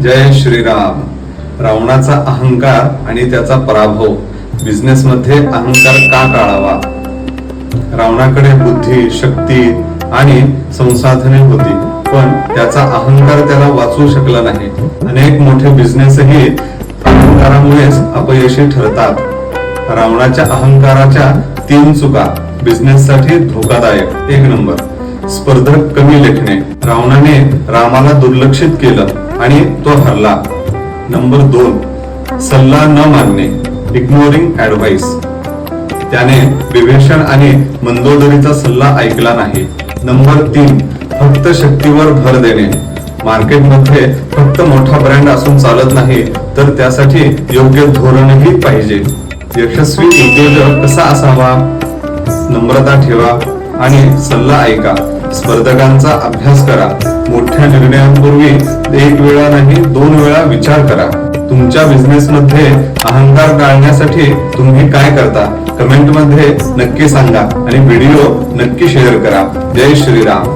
जय श्रीराम. रावणाचा अहंकार आणि त्याचा पराभव. बिझनेस मध्ये अहंकार का टाळावा? रावणाकडे बुद्धी, शक्ती आणि संसाधने होती, पण त्याचा अहंकार त्याला वाचवू शकला नाही. अनेक मोठे बिझनेसही अहंकारामुळेच अपयशी ठरतात. रावणाच्या अहंकाराच्या 3 चुका बिझनेससाठी धोकादायक. 1 नंबर, स्पर्धक कमी लेखणे. रावणाने रामाला दुर्लक्षित केलं आणि तो हरला. नंबर 2, सल्ला न मानणे, इग्नोरिंग ऍडवाइस. त्याने विभीषण आणि मंदोदरीचा सल्ला ऐकला नाही. नंबर 3, फक्त शक्तीवर भर देणे. मार्केटमध्ये फक्त मोठा ब्रँड असून चालत नाही, तर त्यासाठी योग्य धोरणही पाहिजे. यशस्वी उद्योजक कसा असावा? नम्रता ठेवा आणि सल्ला ऐका. स्पर्धकांचा अभ्यास करा. मोठ्या निर्णयांपूर्वी 1 वेळा नाही 2 वेळा विचार करा. तुमच्या बिझनेस मध्ये अहंकार टाळण्यासाठी तुम्ही काय करता? कमेंट मध्ये नक्की सांगा आणि व्हिडिओ नक्की शेअर करा. जय श्रीराम.